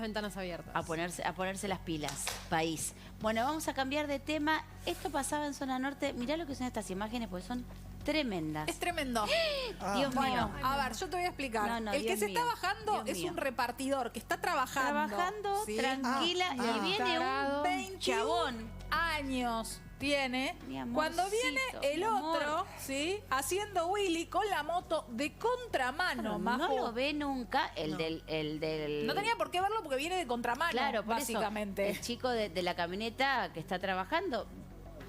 ventanas abiertas. A ponerse las pilas, país. Bueno, vamos a cambiar de tema. Esto pasaba en zona norte. Mirá lo que son estas imágenes, porque son tremendas. Es tremendo. Dios mío. A ver, yo te voy a explicar. No, no, el que Dios se mío, está bajando Dios es mío. un repartidor que está trabajando. Trabajando, ¿sí? tranquila, y viene un 21 chabón. años tiene. Mi amorcito, Cuando viene el mi amor. otro, ¿sí? Haciendo Willy con la moto de contramano, Majo. No lo ve nunca el del... No tenía por qué verlo porque viene de contramano, Claro, por básicamente. eso, el chico de la camioneta que está trabajando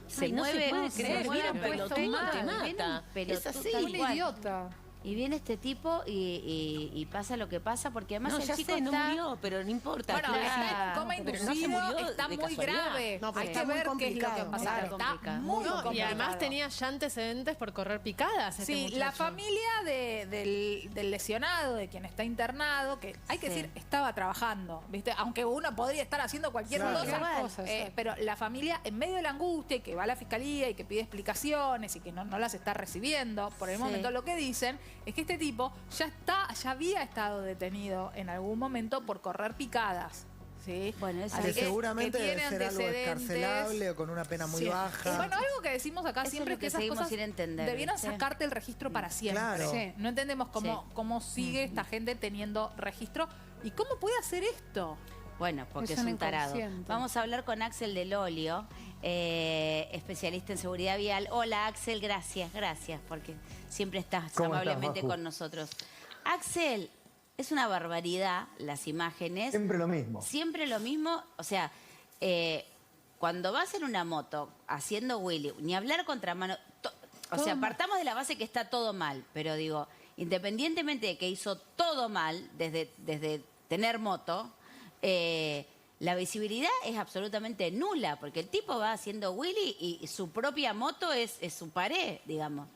se Ay, no mueve, se puede creer, mueve viene un pelotudo, pelotudo, te viene un mata. pelotudo Es así. tal Un cual. idiota. Y viene este tipo y pasa lo que pasa, porque además No, el ya chico sé, no está... murió, pero no importa. Bueno, Claro. está en coma Pero no se inducido, murió está de muy casualidad. grave. No, pero Hay está que muy ver qué es lo que complicado. pasa. Está Está complicado. muy No, y complicado. además tenía ya antecedentes por correr picadas. Este Sí, muchacho. la familia del lesionado, de quien está internado, que hay que Sí. decir, estaba trabajando, ¿viste? Aunque uno podría estar haciendo cualquier Claro. cosa, Cualquier cosa, exacto. pero la familia, en medio de la angustia, y que va a la fiscalía y que pide explicaciones y que no las está recibiendo, por el Sí. momento lo que dicen es que este tipo ya había estado detenido en algún momento por correr picadas. ¿Sí? Bueno, eso Así Que seguramente que debe tiene ser algo antecedentes. escarcelable o con una pena muy Sí. baja. Bueno, algo que decimos acá Eso siempre es lo es que que esas seguimos cosas sin entender, debieron ¿viste? sacarte el registro para siempre. Claro. Sí. No entendemos cómo sigue esta gente teniendo registro y cómo puede hacer esto. Bueno, porque Es es un un tarado. inconsciente. Vamos a hablar con Axel Del Olio, especialista en seguridad vial. Hola, Axel, gracias, porque siempre estás ¿Cómo estás, amablemente Maju? con nosotros. Axel, es una barbaridad las imágenes. Siempre lo mismo. Siempre lo mismo, o sea, cuando vas en una moto haciendo Willy, ni hablar contramano, o sea, partamos de la base que está todo mal, pero digo, independientemente de que hizo todo mal, desde tener moto, la visibilidad es absolutamente nula, porque el tipo va haciendo Willy y su propia moto es su pared, digamos.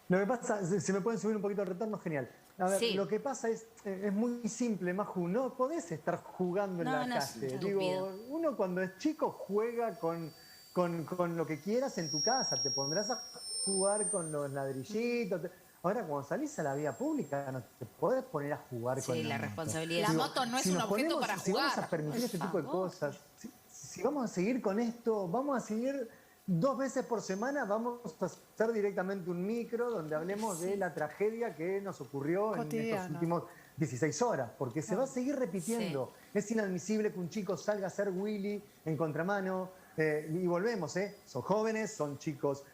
Lo que pasa, si me pueden subir un poquito el retorno, genial. A ver, Sí. lo que pasa es muy simple, Maju. No podés estar jugando en No, la no, es calle. estúpido. Digo, uno cuando es chico juega con lo que quieras en tu casa. Te pondrás a jugar con los ladrillitos. Ahora, cuando salís a la vía pública, no te podés poner a jugar con Sí, la moto. responsabilidad. La moto no es un objeto para si jugar. vamos a permitir este tipo de favor. cosas, si vamos a seguir con esto, vamos a seguir 2 veces por semana, vamos a hacer directamente un micro donde hablemos de la tragedia que nos ocurrió en estos Cotidiana. últimos 16 horas, porque se va a seguir repitiendo. Es inadmisible que un chico salga a hacer Willy en contramano. Y volvemos, son jóvenes, son chicos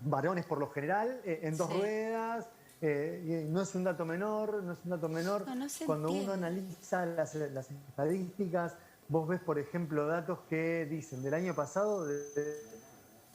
varones por lo general, en 2 Sí. ruedas. Y no es un dato menor, no es un dato menor. No se Cuando entiende. uno analiza las estadísticas, vos ves, por ejemplo, datos que dicen del año pasado,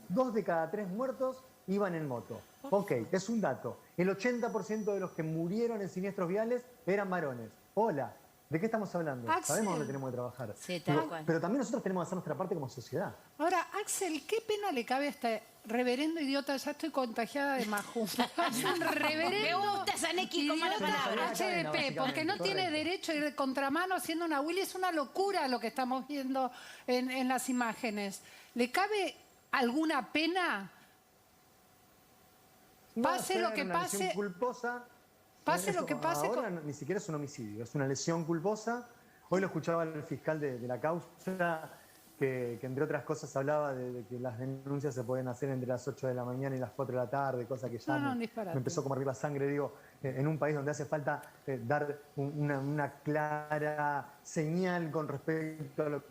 2 de cada 3 muertos iban en moto. Ok, es un dato. El 80% de los que murieron en siniestros viales eran varones. Hola, ¿de qué estamos hablando? Axel. Sabemos dónde tenemos que trabajar. Sí, tal cual. Pero también nosotros tenemos que hacer nuestra parte como sociedad. Ahora, Axel, ¿qué pena le cabe a este reverendo idiota? Ya estoy contagiada de Maju. Es un reverendo. Me gusta esa Neki con mala idiota palabra. HDP, porque no tiene Correcto. derecho a ir de contramano haciendo una Willy. Es una locura lo que estamos viendo en las imágenes. ¿Le cabe alguna pena? Va a Pase ser lo que una lesión pase. culposa. Pase lo que pase Ahora ni siquiera es un homicidio, es una lesión culposa. Hoy lo escuchaba el fiscal de la causa, que entre otras cosas hablaba de que las denuncias se pueden hacer entre las 8 de la mañana y las 4 de la tarde, cosa que ya No, un me disparate. empezó a comer la sangre. Digo, en un país donde hace falta dar una clara señal con respecto a lo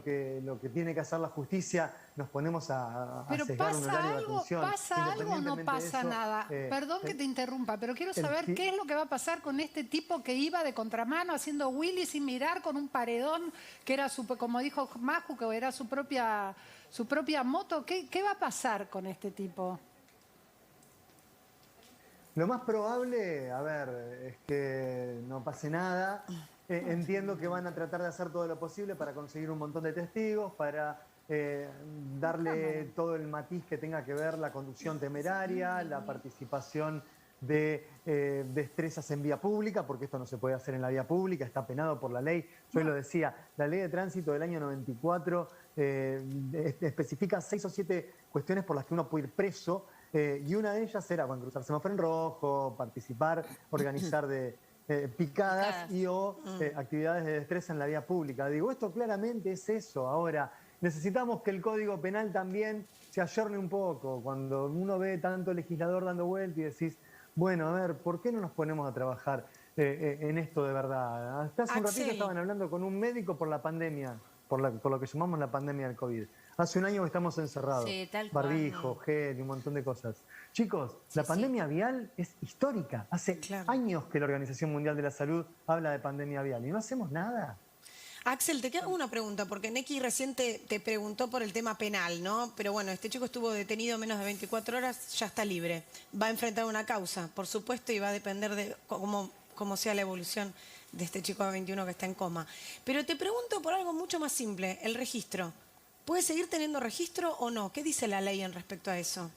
que tiene que hacer la justicia, nos ponemos a Pero sesgar un pasa horario de algo, atención. pasa algo o no Independientemente de pasa eso, nada. Perdón que te interrumpa, pero quiero el saber ti- qué es lo que va a pasar con este tipo que iba de contramano haciendo Willy sin mirar con un paredón que era como dijo Maju, que era su propia moto. ¿Qué va a pasar con este tipo? Lo más probable, a ver, es que no pase nada. Entiendo que van a tratar de hacer todo lo posible para conseguir un montón de testigos, para darle todo el matiz que tenga que ver la conducción temeraria, la participación de destrezas en vía pública, porque esto no se puede hacer en la vía pública, está penado por la ley. Yo lo decía, la ley de tránsito del año 94 especifica 6 o 7 cuestiones por las que uno puede ir preso, y una de ellas era cruzar semáforo en rojo, participar, organizar de picadas y o actividades de destreza en la vía pública. Digo, esto claramente es eso. Ahora, necesitamos que el Código Penal también se ayorne un poco. Cuando uno ve tanto legislador dando vueltas y decís, bueno, a ver, ¿por qué no nos ponemos a trabajar en esto de verdad? Hasta hace un ratito estaban hablando con un médico por la pandemia, por lo que llamamos la pandemia del COVID. Hace un año que estamos encerrados. Sí, tal cual. Barbijo, gel y un montón de cosas. Chicos, la pandemia vial es histórica. Hace años que la Organización Mundial de la Salud habla de pandemia vial y no hacemos nada. Axel, te queda una pregunta, porque Neki recién te preguntó por el tema penal, ¿no? Pero bueno, este chico estuvo detenido menos de 24 horas, ya está libre. Va a enfrentar una causa, por supuesto, y va a depender de cómo sea la evolución de este chico de 21 que está en coma. Pero te pregunto por algo mucho más simple, el registro. ¿Puede seguir teniendo registro o no? ¿Qué dice la ley en respecto a eso?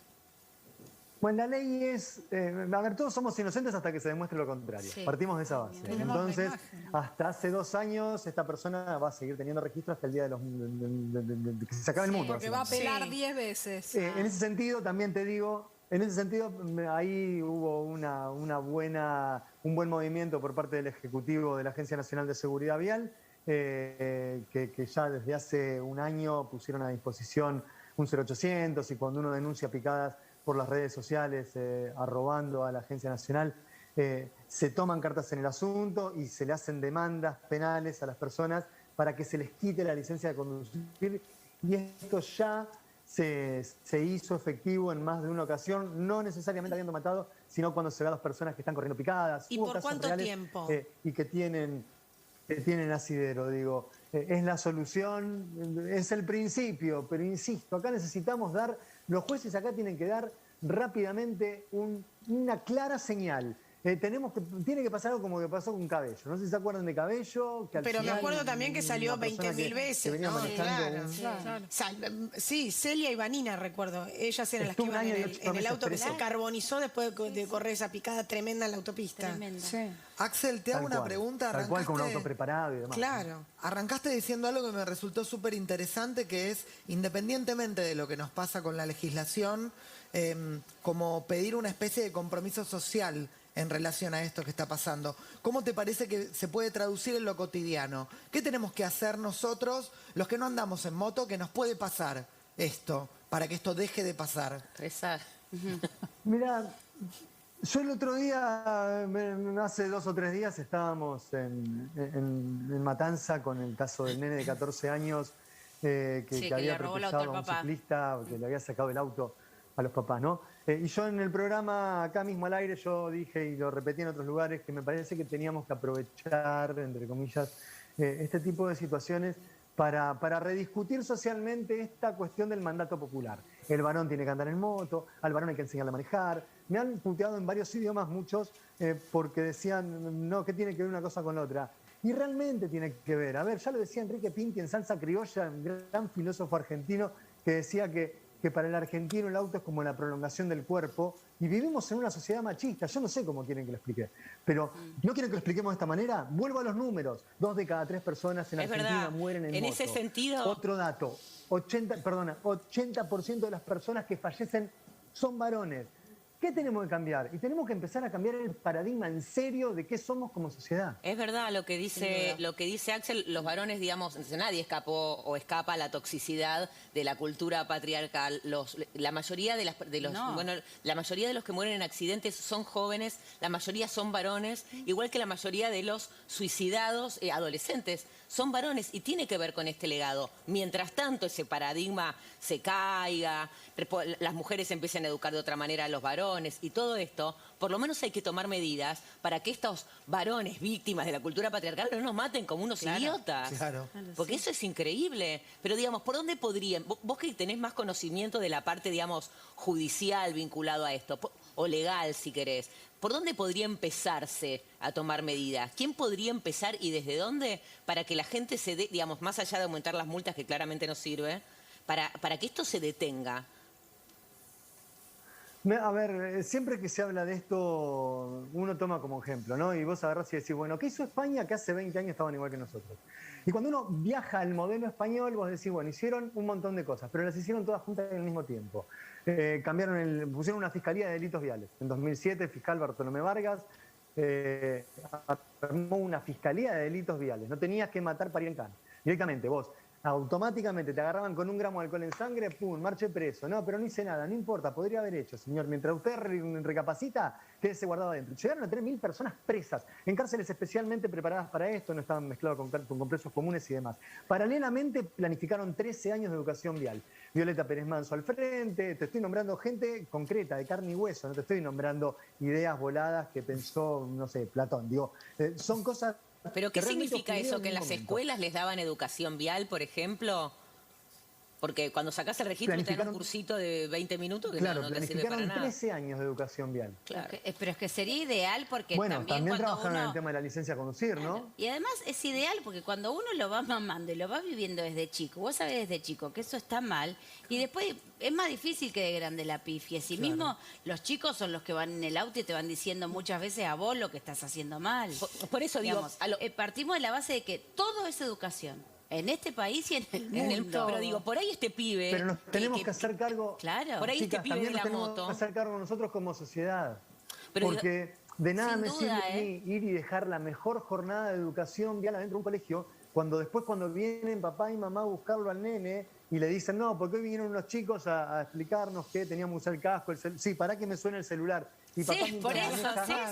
Bueno, la ley es, a ver, todos somos inocentes hasta que se demuestre lo contrario. Sí. Partimos de esa base. Entonces, hasta hace 2 años, esta persona va a seguir teniendo registro hasta el día de que se acabe el mundo. Porque va a apelar 10 veces. En ese sentido, también te digo, ahí hubo un buen movimiento por parte del Ejecutivo de la Agencia Nacional de Seguridad Vial, que ya desde hace un año pusieron a disposición un 0800 y cuando uno denuncia picadas por las redes sociales, arrobando a la Agencia Nacional, se toman cartas en el asunto y se le hacen demandas penales a las personas para que se les quite la licencia de conducir. Y esto ya se hizo efectivo en más de una ocasión, no necesariamente habiendo matado, sino cuando se ve a 2 personas que están corriendo picadas. ¿Y por cuánto tiempo? Y que tienen asidero, digo. Es la solución, es el principio, pero insisto, acá necesitamos los jueces acá tienen que dar rápidamente una clara señal. Tiene que pasar algo como que pasó con Cabello. No sé si se acuerdan de Cabello. Pero me acuerdo también que salió 20.000 veces, ¿no? Claro. Sí, Celia y Vanina, recuerdo. Ellas eran las que iban en el auto que se carbonizó después de correr esa picada tremenda en la autopista. Tremenda. Sí. Axel, te hago una pregunta. Tal cual, con un auto preparado y demás. Claro. Arrancaste diciendo algo que me resultó súper interesante, que es, independientemente de lo que nos pasa con la legislación, como pedir una especie de compromiso social en relación a esto que está pasando. ¿Cómo te parece que se puede traducir en lo cotidiano? ¿Qué tenemos que hacer nosotros, los que no andamos en moto, que nos puede pasar esto, para que esto deje de pasar? Rezar. Mirá, yo el otro día, hace 2 o 3 días, estábamos en Matanza con el caso del nene de 14 años que había atropellado a un ciclista, que le había sacado el auto a los papás, ¿no? Y yo en el programa, acá mismo al aire, yo dije y lo repetí en otros lugares, que me parece que teníamos que aprovechar, entre comillas, este tipo de situaciones para rediscutir socialmente esta cuestión del mandato popular. El varón tiene que andar en moto, al varón hay que enseñarle a manejar. Me han puteado en varios idiomas, muchos, porque decían, no, ¿qué tiene que ver una cosa con la otra? Y realmente tiene que ver. A ver, ya lo decía Enrique Pinti en Salsa Criolla, un gran filósofo argentino, que decía que para el argentino el auto es como la prolongación del cuerpo y vivimos en una sociedad machista. Yo no sé cómo quieren que lo explique, pero ¿no quieren que lo expliquemos de esta manera? Vuelvo a los números. 2 de cada 3 personas en Argentina mueren en moto. En ese sentido... Otro dato, 80% de las personas que fallecen son varones. ¿Qué tenemos que cambiar? Y tenemos que empezar a cambiar el paradigma en serio de qué somos como sociedad. Es verdad lo que dice Axel, los varones, digamos, nadie escapó o escapa a la toxicidad de la cultura patriarcal. La mayoría de la mayoría de los que mueren en accidentes son jóvenes, la mayoría son varones, igual que la mayoría de los suicidados adolescentes son varones y tiene que ver con este legado. Mientras tanto ese paradigma se caiga, las mujeres empiecen a educar de otra manera a los varones y todo esto, por lo menos hay que tomar medidas para que estos varones víctimas de la cultura patriarcal no nos maten como unos idiotas. Claro. Porque eso es increíble. Pero digamos, ¿por dónde podrían? Vos que tenés más conocimiento de la parte, digamos, judicial vinculado a esto, o legal si querés, ¿por dónde podría empezarse a tomar medidas? ¿Quién podría empezar y desde dónde para que la gente se dé, digamos, más allá de aumentar las multas que claramente no sirve, para que esto se detenga? A ver, siempre que se habla de esto, uno toma como ejemplo, ¿no? Y vos agarrás y decís, bueno, ¿qué hizo España que hace 20 años estaban igual que nosotros? Y cuando uno viaja al modelo español, vos decís, bueno, hicieron un montón de cosas, pero las hicieron todas juntas al mismo tiempo. Pusieron una fiscalía de delitos viales. En 2007, el fiscal Bartolomé Vargas armó una fiscalía de delitos viales. No tenías que matar para ir en cana. Directamente, vos automáticamente te agarraban con 1 gramo de alcohol en sangre, pum, marche preso. No, pero no hice nada, no importa, podría haber hecho, señor. Mientras usted recapacita, quédese guardado adentro. Llegaron a tener 1000 personas presas en cárceles especialmente preparadas para esto, no estaban mezclados con presos comunes y demás. Paralelamente planificaron 13 años de educación vial. Violeta Pérez Manso al frente, te estoy nombrando gente concreta, de carne y hueso, no te estoy nombrando ideas voladas que pensó, no sé, Platón. Digo, son cosas... ¿Pero qué significa eso? ¿Que en las escuelas les daban educación vial, por ejemplo? Porque cuando sacás el registro te dan un cursito de 20 minutos que claro, no te sirve para nada. 13 años de educación vial. Claro. Pero es que sería ideal porque bueno, también cuando trabajaron uno... en el tema de la licencia a conducir, ¿no? Claro. Y además es ideal porque cuando uno lo va mamando y lo va viviendo desde chico, vos sabés desde chico que eso está mal y después es más difícil que de grande la pifie. Si mismo los chicos son los que van en el auto y te van diciendo muchas veces a vos lo que estás haciendo mal. Por eso digo... partimos de la base de que todo es educación. En este país y en el mundo. Pero digo, por ahí este pibe... Pero nos tenemos que hacer cargo... Claro. Por ahí chicas, este pibe de la tenemos moto... que hacer cargo nosotros como sociedad. Pero porque de nada sin me duda, sirve a mí ir y dejar la mejor jornada de educación vial adentro de un colegio cuando después cuando vienen papá y mamá a buscarlo al nene y le dicen, no, porque hoy vinieron unos chicos a explicarnos que teníamos que usar el casco, sí, para que me suene el celular. Y papá por eso,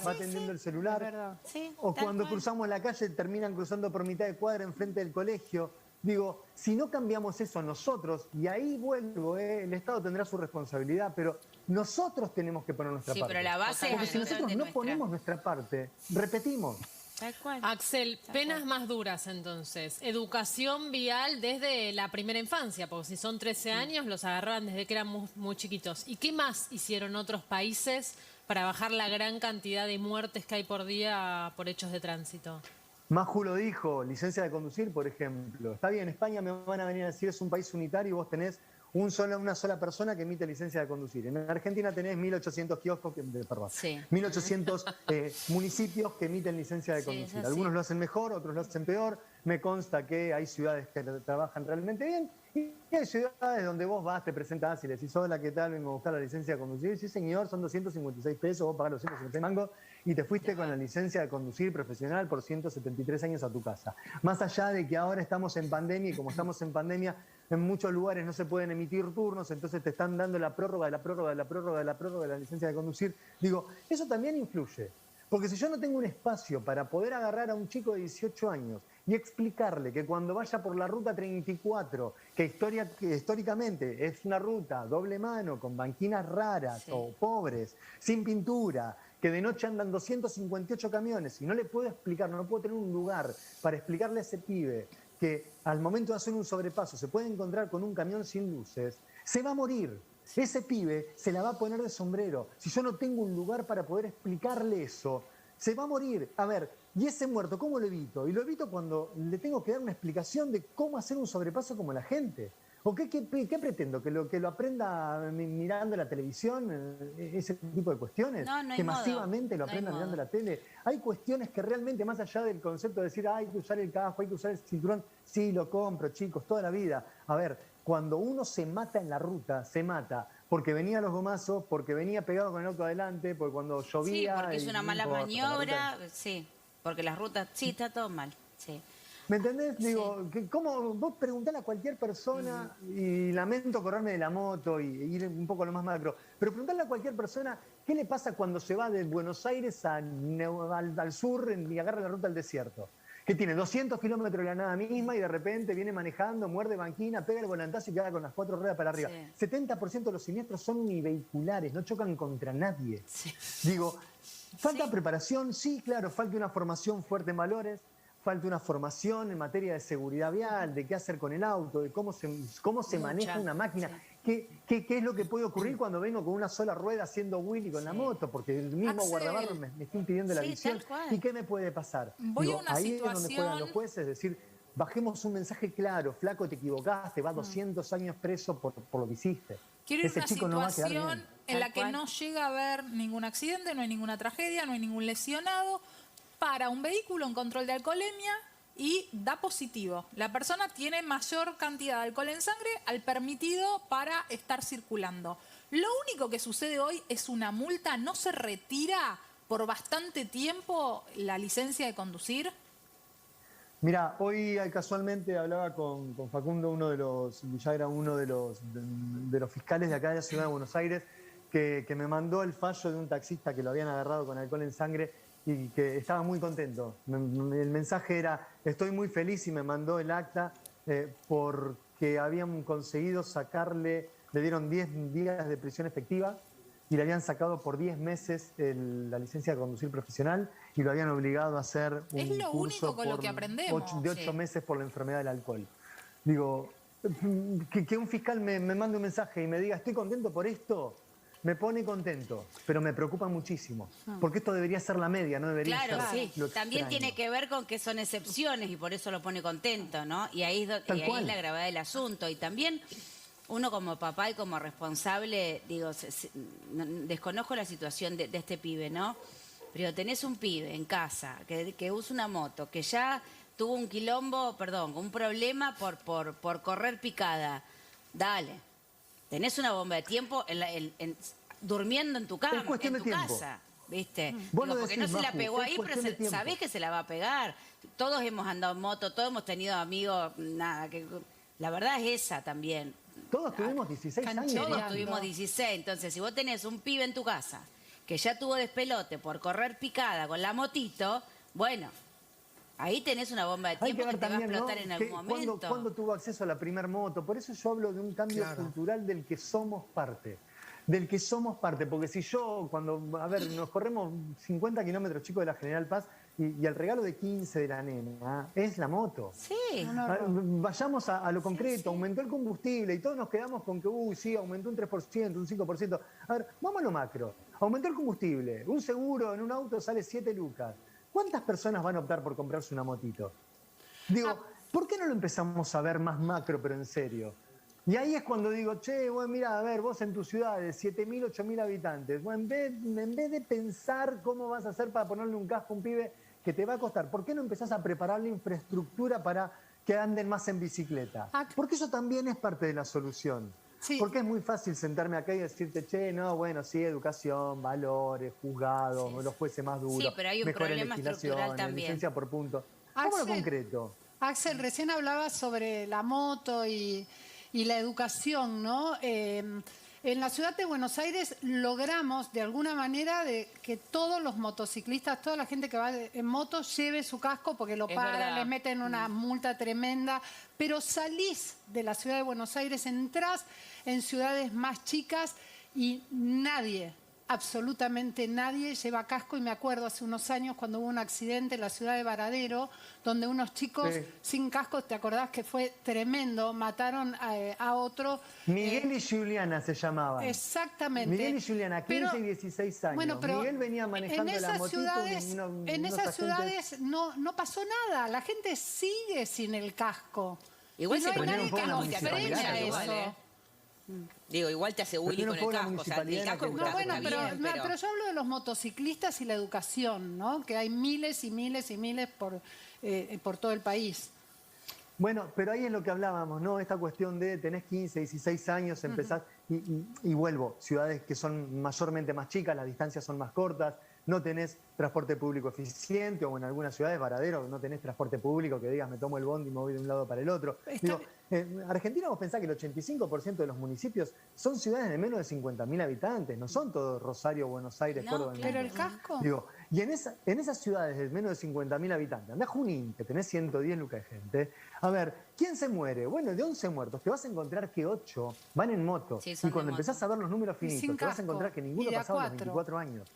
va atendiendo el celular. Sí, o cuando cruzamos la calle terminan cruzando por mitad de cuadra enfrente del colegio. Digo, si no cambiamos eso nosotros, y ahí vuelvo, el Estado tendrá su responsabilidad, pero nosotros tenemos que poner nuestra parte. Pero la base porque es si nosotros no ponemos nuestra parte, repetimos. Tal cual. Axel, penas más duras entonces. Educación vial desde la primera infancia, porque si son 13 años los agarraban desde que eran muy chiquitos. ¿Y qué más hicieron otros países para bajar la gran cantidad de muertes que hay por día por hechos de tránsito? Maju lo dijo, licencia de conducir, por ejemplo. Está bien, en España me van a venir a decir es un país unitario y vos tenés una sola persona que emite licencia de conducir. En Argentina tenés 1.800 kioscos, perdón, Sí. 1.800 municipios que emiten licencia de conducir. Algunos lo hacen mejor, otros lo hacen peor. Me consta que hay ciudades que trabajan realmente bien y hay ciudades donde vos vas, te presentás y le decís, hola, ¿qué tal? Vengo a buscar la licencia de conducir. Sí, señor, son 256 pesos, vos pagás los 156 mangos y te fuiste con la licencia de conducir profesional por 173 años a tu casa. Más allá de que ahora estamos en pandemia y como estamos en pandemia, en muchos lugares no se pueden emitir turnos, entonces te están dando la prórroga de la prórroga de la prórroga de la prórroga de la licencia de conducir. Digo, eso también influye. Porque si yo no tengo un espacio para poder agarrar a un chico de 18 años y explicarle que cuando vaya por la ruta 34, que históricamente es una ruta doble mano, con banquinas raras o pobres, sin pintura, que de noche andan 258 camiones y no le puedo explicar, no puedo tener un lugar para explicarle a ese pibe que al momento de hacer un sobrepaso se puede encontrar con un camión sin luces, se va a morir. Ese pibe se la va a poner de sombrero. Si yo no tengo un lugar para poder explicarle eso, se va a morir. A ver, ¿y ese muerto cómo lo evito? Y lo evito cuando le tengo que dar una explicación de cómo hacer un sobrepaso como la gente. ¿O qué pretendo? ¿Que lo aprenda mirando la televisión? ¿Ese tipo de cuestiones? No, no hay ¿Que modo. masivamente lo No hay aprenda modo. mirando la tele? Hay cuestiones que realmente, más allá del concepto de decir, hay que usar el casco, hay que usar el cinturón, sí, lo compro, chicos, toda la vida. A ver, cuando uno se mata en la ruta, se mata porque venía a los gomazos, porque venía pegado con el auto adelante, porque cuando llovía... Sí, porque es una mala por la ruta. maniobra, sí, porque las rutas, sí, está todo mal, sí. ¿Me entendés? Digo, ¿cómo vos preguntale a cualquier persona, y lamento correrme de la moto y ir un poco a lo más macro, pero preguntarle a cualquier persona qué le pasa cuando se va de Buenos Aires al sur y agarra la ruta al desierto? Que tiene 200 kilómetros de la nada misma y de repente viene manejando, muerde banquina, pega el volantazo y queda con las 4 ruedas para arriba. Sí. 70% de los siniestros son univehiculares, no chocan contra nadie. Sí. Digo, falta preparación, sí, claro, falta una formación fuerte en valores, falta una formación en materia de seguridad vial, de qué hacer con el auto, de cómo se maneja una máquina. ¿Qué es lo que puede ocurrir cuando vengo con una sola rueda haciendo wheelie con la moto? Porque el mismo Axel, guardabarros me está impidiendo la sí, visión. tal cual. ¿Y qué me puede pasar? Voy a una ahí es donde juegan situación- los jueces, es decir, bajemos un mensaje claro, flaco, te equivocaste, vas 200 años preso por lo que hiciste. Quiero ir a Ese una chico no va a quedar situación bien. en la Tal que cual. no llega a haber ningún accidente, no hay ninguna tragedia, no hay ningún lesionado. Para un vehículo en control de alcoholemia y da positivo. La persona tiene mayor cantidad de alcohol en sangre al permitido para estar circulando. Lo único que sucede hoy es una multa, no se retira por bastante tiempo la licencia de conducir? Mira, hoy casualmente hablaba con Facundo, ya era uno de los fiscales de acá de la Ciudad de Buenos Aires, que me mandó el fallo de un taxista que lo habían agarrado con alcohol en sangre y que estaba muy contento. El mensaje era, estoy muy feliz, y me mandó el acta porque habían conseguido sacarle, le dieron 10 días de prisión efectiva y le habían sacado por 10 meses la licencia de conducir profesional y lo habían obligado a hacer un Es lo curso único con lo que aprendemos. de 8 meses por la enfermedad del alcohol. Digo, que un fiscal me mande un mensaje y me diga, estoy contento por esto, me pone contento, pero me preocupa muchísimo. Porque esto debería ser la media, no debería Claro, ser sí. lo También extraño. tiene que ver con que son excepciones y por eso lo pone contento, ¿no? Y ahí, Tal y ahí cual. es la gravedad del asunto. Y también uno como papá y como responsable, digo, desconozco la situación de este pibe, ¿no? Pero tenés un pibe en casa que usa una moto, que ya tuvo un quilombo, perdón, un problema por correr picada. Dale. Tenés una bomba de tiempo durmiendo en tu cama, Es cuestión en tu de tiempo. casa, ¿viste? Vos Digo, lo porque decís, no se la Maju, pegó es ahí, pero cuestión de tiempo. sabés que se la va a pegar. Todos hemos andado en moto, todos hemos tenido amigos, nada, que la verdad es esa también. Todos tuvimos 16 años. Todos Canchereando. tuvimos 16, entonces si vos tenés un pibe en tu casa que ya tuvo despelote por correr picada con la motito, bueno, ahí tenés una bomba de Hay tiempo que ver que te va a también, explotar ¿no? en algún momento. ¿Cuándo tuvo acceso a la primer moto? Por eso yo hablo de un cambio cultural del que somos parte. Del que somos parte, porque si yo, nos corremos 50 kilómetros, chicos, de la General Paz, y el regalo de 15 de la nena es la moto. Sí. Vayamos a lo concreto, aumentó el combustible y todos nos quedamos con que, sí, aumentó un 3%, un 5%. A ver, vamos a lo macro. Aumentó el combustible, un seguro en un auto sale 7 lucas. ¿Cuántas personas van a optar por comprarse una motito? Digo, ¿por qué no lo empezamos a ver más macro, pero en serio? Y ahí es cuando digo, bueno, mira, a ver, vos en tu ciudad de 7.000, 8.000 habitantes, bueno, en vez de pensar cómo vas a hacer para ponerle un casco a un pibe que te va a costar, ¿por qué no empezás a preparar la infraestructura para que anden más en bicicleta? Porque eso también es parte de la solución. Sí. Porque es muy fácil sentarme acá y decirte, sí, educación, valores, juzgados, los jueces más duros, Sí, pero hay un mejores problema estructural legislaciones, también. licencia por punto. ¿Cómo lo Axel, concreto? Axel, recién hablabas sobre la moto y la educación, ¿no? En la ciudad de Buenos Aires logramos de alguna manera de que todos los motociclistas, toda la gente que va en moto lleve su casco porque lo Es pagan, verdad. les meten una multa tremenda, pero salís de la ciudad de Buenos Aires, entrás en ciudades más chicas y nadie, absolutamente nadie lleva casco. Y me acuerdo hace unos años cuando hubo un accidente en la ciudad de Varadero, donde unos chicos sin casco, ¿te acordás que fue tremendo? Mataron a otro. Miguel y Juliana se llamaban. Exactamente. Miguel y Juliana, 15 y 16 años. Bueno, pero Miguel venía manejando en la esas motito. ciudades, unos en esas agentes- ciudades no pasó nada. La gente sigue sin el casco. Igual Y se no hay prendieron nadie fuego que en la nos municipalidad, frene igual, eso. Digo, igual te hace Willy Prendieron con el fuego la casco. O sea, el municipalidad casco es un en No, casco, bueno, está pero, bien, pero yo hablo de los motociclistas y la educación, ¿no? Que hay miles y miles y miles por todo el país. Bueno, pero ahí es lo que hablábamos, ¿no? Esta cuestión de tenés 15, 16 años, empezás, y vuelvo, ciudades que son mayormente más chicas, las distancias son más cortas, no tenés transporte público eficiente, o en algunas ciudades, Varadero, no tenés transporte público que digas me tomo el bondi y me voy de un lado para el otro. Digo, Argentina, vos pensás que el 85% de los municipios son ciudades de menos de 50.000 habitantes, no son todos Rosario, Buenos Aires, No, Córdoba. claro. Pero el casco. Digo, y en esas ciudades de menos de 50.000 habitantes, andá a Junín, que tenés 110 lucas de gente, a ver, ¿quién se muere? Bueno, de 11 muertos, te vas a encontrar que 8 van en moto. Sí, son y cuando de moto. empezás a ver los números sin finitos, te vas a casco, encontrar que y ninguno de a pasaba los 4. 24 años.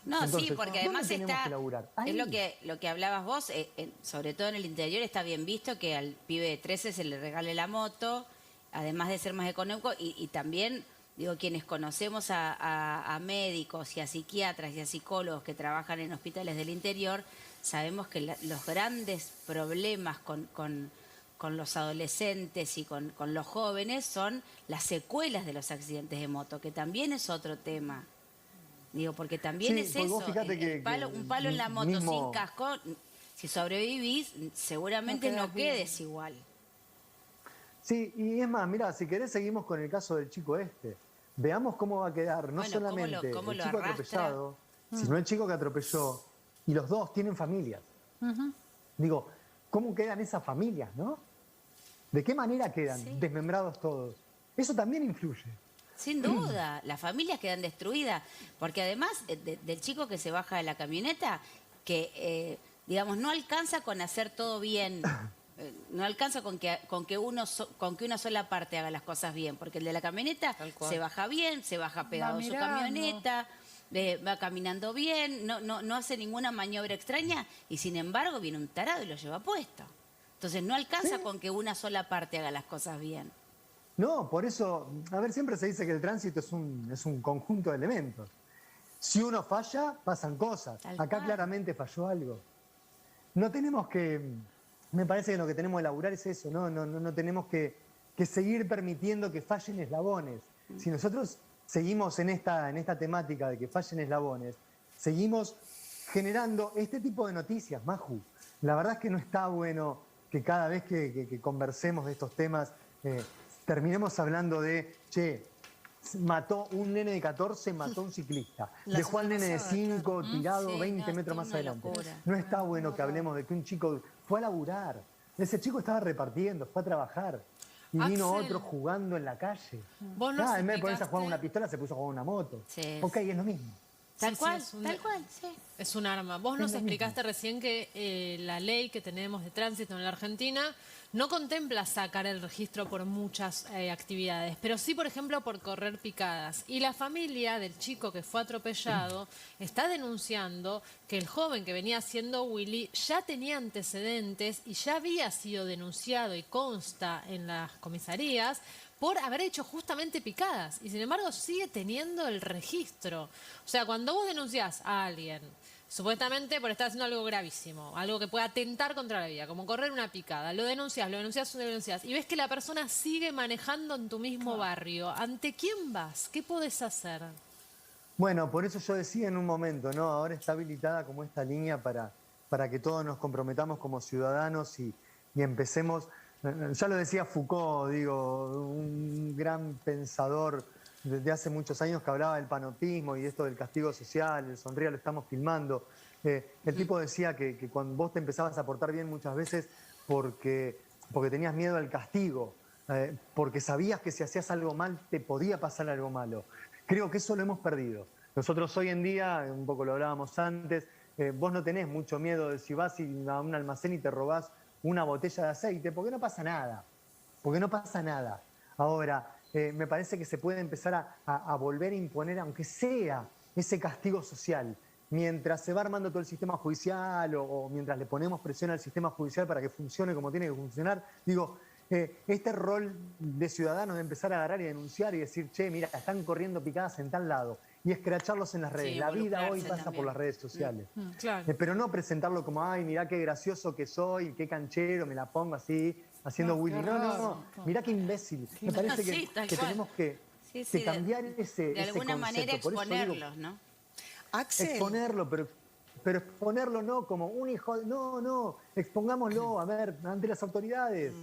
No, Entonces, sí, porque ¿dónde además tenemos está, que laburar? es Ahí. lo que hablabas vos, sobre todo en el interior está bien visto que al pibe de 13 se le regale la moto, además de ser más económico, y también, digo, quienes conocemos a médicos y a psiquiatras y a psicólogos que trabajan en hospitales del interior, sabemos que los grandes problemas con los adolescentes y con los jóvenes son las secuelas de los accidentes de moto, que también es otro tema. Digo, porque también Sí, es porque vos eso, fíjate un palo en la moto mismo- sin casco, si sobrevivís, seguramente No no quedás bien. quedes igual. Sí, y es más, mirá, si querés seguimos con el caso del chico este. Veamos cómo va a quedar, no Bueno, solamente cómo el lo chico arrastra. atropellado, sino el chico que atropelló. Y los dos tienen familias. Digo, ¿cómo quedan esas familias, no? ¿De qué manera quedan desmembrados todos? Eso también influye. Sin duda, las familias quedan destruidas, porque además del chico que se baja de la camioneta, que digamos no alcanza con hacer todo bien, no alcanza con que una sola parte haga las cosas bien, porque el de la camioneta se baja bien, se baja pegado a su camioneta, va caminando bien, no hace ninguna maniobra extraña y sin embargo viene un tarado y lo lleva puesto. Entonces no alcanza con que una sola parte haga las cosas bien. No, por eso, a ver, siempre se dice que el tránsito es un conjunto de elementos. Si uno falla, pasan cosas. Acá claramente falló algo. No tenemos que, me parece que lo que tenemos que elaborar es eso, no tenemos que seguir permitiendo que fallen eslabones. Si nosotros seguimos en esta temática de que fallen eslabones, seguimos generando este tipo de noticias, Maju. La verdad es que no está bueno que cada vez que conversemos de estos temas terminemos hablando de, che, mató un nene de 14, mató a un ciclista. Dejó al nene de 5 tirado 20 metros más adelante. No está bueno que hablemos de que un chico fue a laburar. Ese chico estaba repartiendo, fue a trabajar. Y vino otro jugando en la calle. En vez de ponerse a jugar una pistola, se puso a jugar una moto. Ok, es lo mismo. Tal cual, sí. Es un arma. Vos nos explicaste recién que la ley que tenemos de tránsito en la Argentina no contempla sacar el registro por muchas actividades, pero sí, por ejemplo, por correr picadas. Y la familia del chico que fue atropellado está denunciando que el joven que venía haciendo Willy ya tenía antecedentes y ya había sido denunciado y consta en las comisarías por haber hecho justamente picadas y sin embargo sigue teniendo el registro. O sea, cuando vos denunciás a alguien, supuestamente por estar haciendo algo gravísimo, algo que pueda atentar contra la vida, como correr una picada, lo denunciás, y ves que la persona sigue manejando en tu mismo barrio, ¿ante quién vas? ¿Qué podés hacer? Bueno, por eso yo decía en un momento, ¿no? Ahora está habilitada como esta línea para que todos nos comprometamos como ciudadanos y empecemos. Ya lo decía Foucault, digo, un gran pensador desde hace muchos años que hablaba del panoptismo y esto del castigo social, el sonría, lo estamos filmando. El tipo decía que cuando vos te empezabas a portar bien muchas veces porque tenías miedo al castigo, porque sabías que si hacías algo mal te podía pasar algo malo. Creo que eso lo hemos perdido. Nosotros hoy en día, un poco lo hablábamos antes, vos no tenés mucho miedo de si vas a un almacén y te robás una botella de aceite, porque no pasa nada. Ahora, me parece que se puede empezar a volver a imponer, aunque sea ese castigo social, mientras se va armando todo el sistema judicial o mientras le ponemos presión al sistema judicial para que funcione como tiene que funcionar. Digo, este rol de ciudadano de empezar a agarrar y denunciar y decir, che, mira, están corriendo picadas en tal lado, y escracharlos en las redes. Sí, la vida hoy pasa también por las redes sociales. Claro. Pero no presentarlo como, ay, mirá qué gracioso que soy, qué canchero, me la pongo así, haciendo Willy. No. Mirá qué imbécil. Me parece Sí, tal que cual. tenemos que Sí, cambiar ese de alguna concepto. manera Por eso digo, exponerlos, ¿no? Axel. exponerlo, pero exponerlo no como un hijo, no, expongámoslo, a ver, ante las autoridades.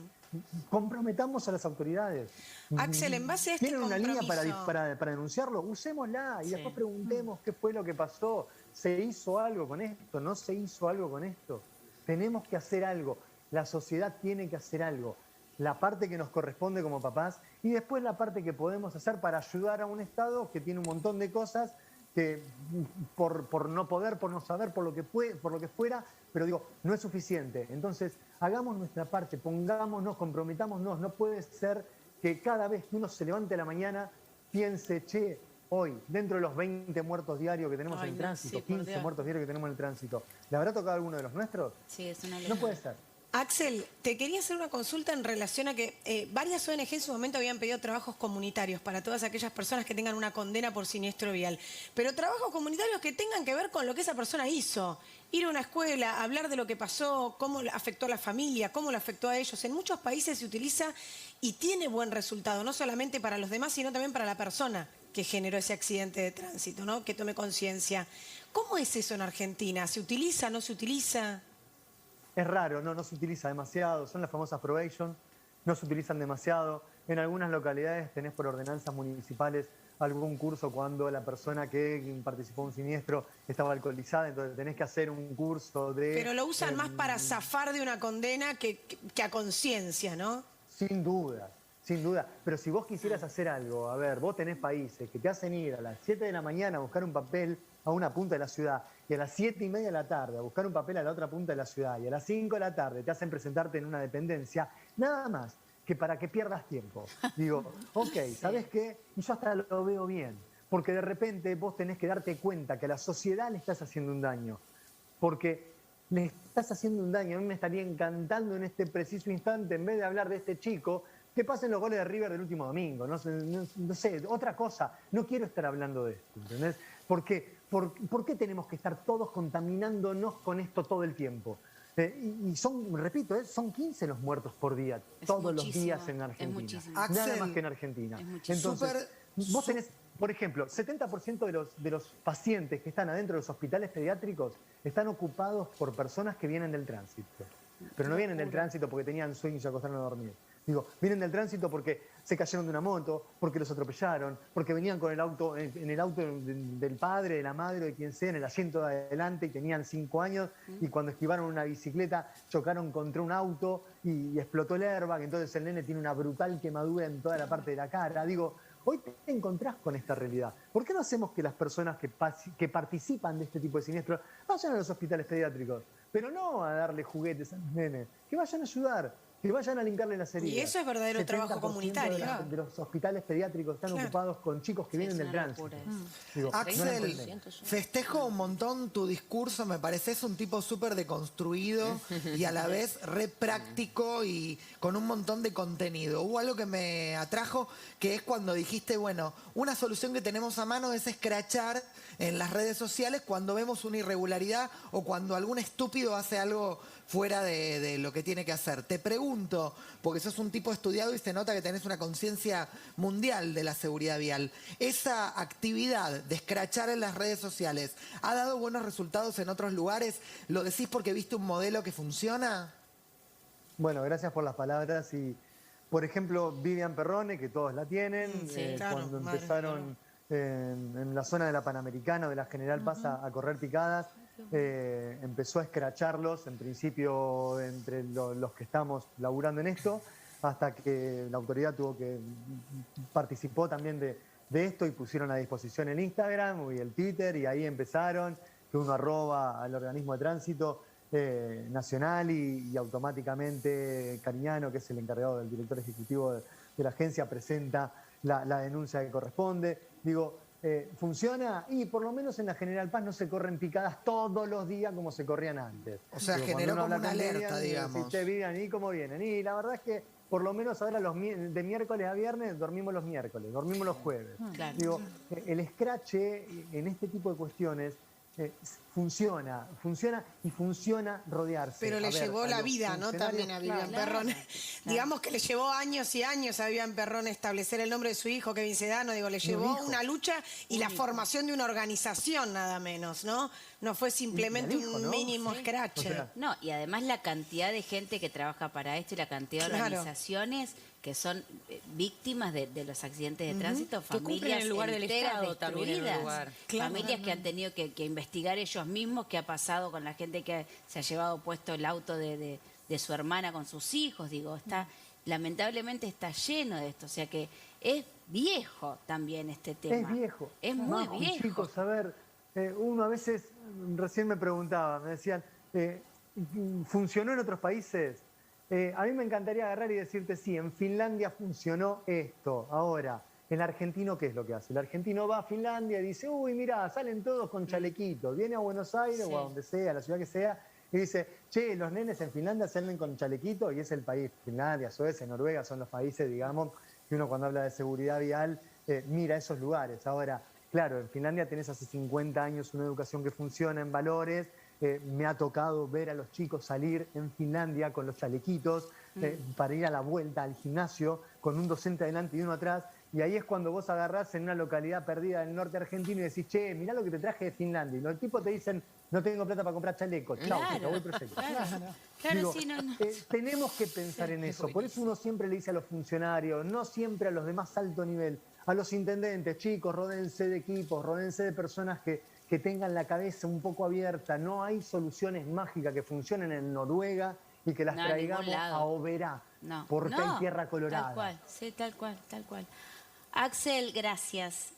Comprometamos a las autoridades. Axel, en base a este ¿Tienen una línea compromiso? para denunciarlo? Usémosla y después preguntemos qué fue lo que pasó. ¿Se hizo algo con esto? ¿No se hizo algo con esto? Tenemos que hacer algo. La sociedad tiene que hacer algo. La parte que nos corresponde como papás y después la parte que podemos hacer para ayudar a un Estado que tiene un montón de cosas que por no poder, por no saber, por lo que fuera, pero digo, no es suficiente. Entonces, hagamos nuestra parte, pongámonos, comprometámonos. No puede ser que cada vez que uno se levante a la mañana piense, che, hoy, dentro de los 20 muertos diarios que tenemos en el tránsito, 15 muertos diarios que tenemos en el tránsito, ¿le habrá tocado alguno de los nuestros? Sí, es una No puede ser. Axel, te quería hacer una consulta en relación a que varias ONG en su momento habían pedido trabajos comunitarios para todas aquellas personas que tengan una condena por siniestro vial. Pero trabajos comunitarios que tengan que ver con lo que esa persona hizo. Ir a una escuela, hablar de lo que pasó, cómo afectó a la familia, cómo lo afectó a ellos. En muchos países se utiliza y tiene buen resultado, no solamente para los demás, sino también para la persona que generó ese accidente de tránsito, ¿no? Que tome conciencia. ¿Cómo es eso en Argentina? ¿Se utiliza, no se utiliza? Es raro, no se utiliza demasiado, son las famosas probation, no se utilizan demasiado. En algunas localidades tenés por ordenanzas municipales algún curso cuando la persona que participó en un siniestro estaba alcoholizada, entonces tenés que hacer un curso de... Pero lo usan más para zafar de una condena que a conciencia, ¿no? Sin duda, sin duda. Pero si vos quisieras hacer algo, a ver, vos tenés países que te hacen ir a las 7 de la mañana a buscar un papel a una punta de la ciudad y a las 7:30 de la tarde a buscar un papel a la otra punta de la ciudad y a las 5 de la tarde te hacen presentarte en una dependencia, nada más que para que pierdas tiempo. Digo, ok, ¿sabés qué? Y yo hasta lo veo bien, porque de repente vos tenés que darte cuenta que a la sociedad le estás haciendo un daño, porque le estás haciendo un daño. A mí me estaría encantando en este preciso instante, en vez de hablar de este chico, que pasen los goles de River del último domingo, no sé, otra cosa. No quiero estar hablando de esto, ¿entendés? Porque, ¿por qué tenemos que estar todos contaminándonos con esto todo el tiempo? Y son, repito, son 15 los muertos por día, todos los días en Argentina. Nada más que en Argentina. Entonces, vos tenés, por ejemplo, 70% de los pacientes que están adentro de los hospitales pediátricos están ocupados por personas que vienen del tránsito. Pero no vienen del tránsito porque tenían sueño y se acostaron a dormir. Digo, vienen del tránsito porque se cayeron de una moto, porque los atropellaron, porque venían con el auto, en el auto del padre, de la madre, de quien sea, en el asiento de adelante y tenían 5 años y cuando esquivaron una bicicleta chocaron contra un auto y explotó el airbag, entonces el nene tiene una brutal quemadura en toda la parte de la cara. Digo, hoy te encontrás con esta realidad. ¿Por qué no hacemos que las personas que participan de este tipo de siniestros vayan a los hospitales pediátricos? Pero no a darle juguetes a los nenes, que vayan a ayudar, que vayan a limpiarle las heridas. Y eso es verdadero trabajo comunitario. De los hospitales pediátricos están ocupados con chicos que vienen del tránsito. Digo, Axel, festejo un montón tu discurso, me pareces un tipo súper deconstruido y a la vez re práctico y con un montón de contenido. Hubo algo que me atrajo, que es cuando dijiste, bueno, una solución que tenemos a mano es escrachar en las redes sociales cuando vemos una irregularidad o cuando algún estúpido hace algo fuera de lo que tiene que hacer. Te pregunto, porque sos un tipo estudiado y se nota que tenés una conciencia mundial de la seguridad vial, ¿esa actividad de escrachar en las redes sociales ha dado buenos resultados en otros lugares? ¿Lo decís porque viste un modelo que funciona? Bueno, gracias por las palabras. Y, por ejemplo, Vivian Perrone, que todos la tienen, cuando empezaron en la zona de la Panamericana, de la General Paz, a correr picadas, empezó a escracharlos, en principio entre los que estamos laburando en esto, hasta que la autoridad participó también de esto y pusieron a disposición el Instagram y el Twitter, y ahí empezaron, que uno arroba al organismo de tránsito nacional y automáticamente Cariñano, que es el encargado del director ejecutivo de la agencia, presenta la denuncia que corresponde. Digo, funciona, y por lo menos en la General Paz no se corren picadas todos los días como se corrían antes. O sea, digo, generó como una alerta, Vivian, digamos. Si Vivian, ¿y cómo vienen? Y la verdad es que por lo menos ahora de miércoles a viernes dormimos los miércoles, dormimos los jueves. Claro. Digo, el escrache en este tipo de cuestiones funciona y funciona rodearse. Pero le llevó la vida, ¿no? También a Vivian Perrone. Digamos que le llevó años y años a Vivian Perrone establecer el nombre de su hijo, Kevin Sedano. Digo, le llevó una lucha y la formación de una organización, nada menos, ¿no? No fue simplemente un mínimo escrache. O sea, No, y además la cantidad de gente que trabaja para esto y la cantidad de organizaciones que son víctimas de los accidentes de tránsito, Que cumplen familias el lugar del enteras Estado también en el destruidas, lugar. familias que han tenido que investigar ellos mismos qué ha pasado con la gente que se ha llevado puesto el auto de su hermana con sus hijos. Digo, lamentablemente está lleno de esto, o sea que es viejo también este tema. Es viejo. Es muy Majo, viejo. Chicos, a ver, uno a veces, recién me preguntaba, me decían, ¿funcionó en otros países? A mí me encantaría agarrar y decirte, sí, en Finlandia funcionó esto. Ahora, el argentino, ¿qué es lo que hace? El argentino va a Finlandia y dice, uy, mirá, salen todos con chalequitos. Viene a Buenos Aires o a donde sea, a la ciudad que sea, y dice, che, los nenes en Finlandia salen con chalequito, y es el país. Finlandia, Suecia, Noruega son los países, digamos, que uno cuando habla de seguridad vial mira esos lugares. Ahora, claro, en Finlandia tenés hace 50 años una educación que funciona en valores. Me ha tocado ver a los chicos salir en Finlandia con los chalequitos para ir a la vuelta al gimnasio con un docente adelante y uno atrás. Y ahí es cuando vos agarrás en una localidad perdida del norte argentino y decís, che, mirá lo que te traje de Finlandia. Y los tipos te dicen, no tengo plata para comprar chaleco, chau, se acabó el proyecto. Claro, Digo, sí, no. tenemos que pensar en eso. Por eso uno siempre le dice a los funcionarios, no siempre a los de más alto nivel, a los intendentes, chicos, ródense de equipos, ródense de personas que tengan la cabeza un poco abierta. No hay soluciones mágicas que funcionen en Noruega y que las traigamos a Oberá, porque hay tierra colorada. Tal cual, sí, tal cual, tal cual. Axel, gracias.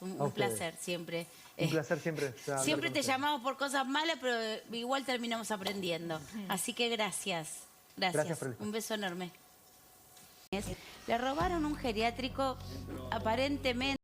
Un placer siempre. Un placer siempre. Siempre te llamamos por cosas malas, pero igual terminamos aprendiendo. Así que gracias. Gracias por Un beso enorme. Le robaron un geriátrico, aparentemente.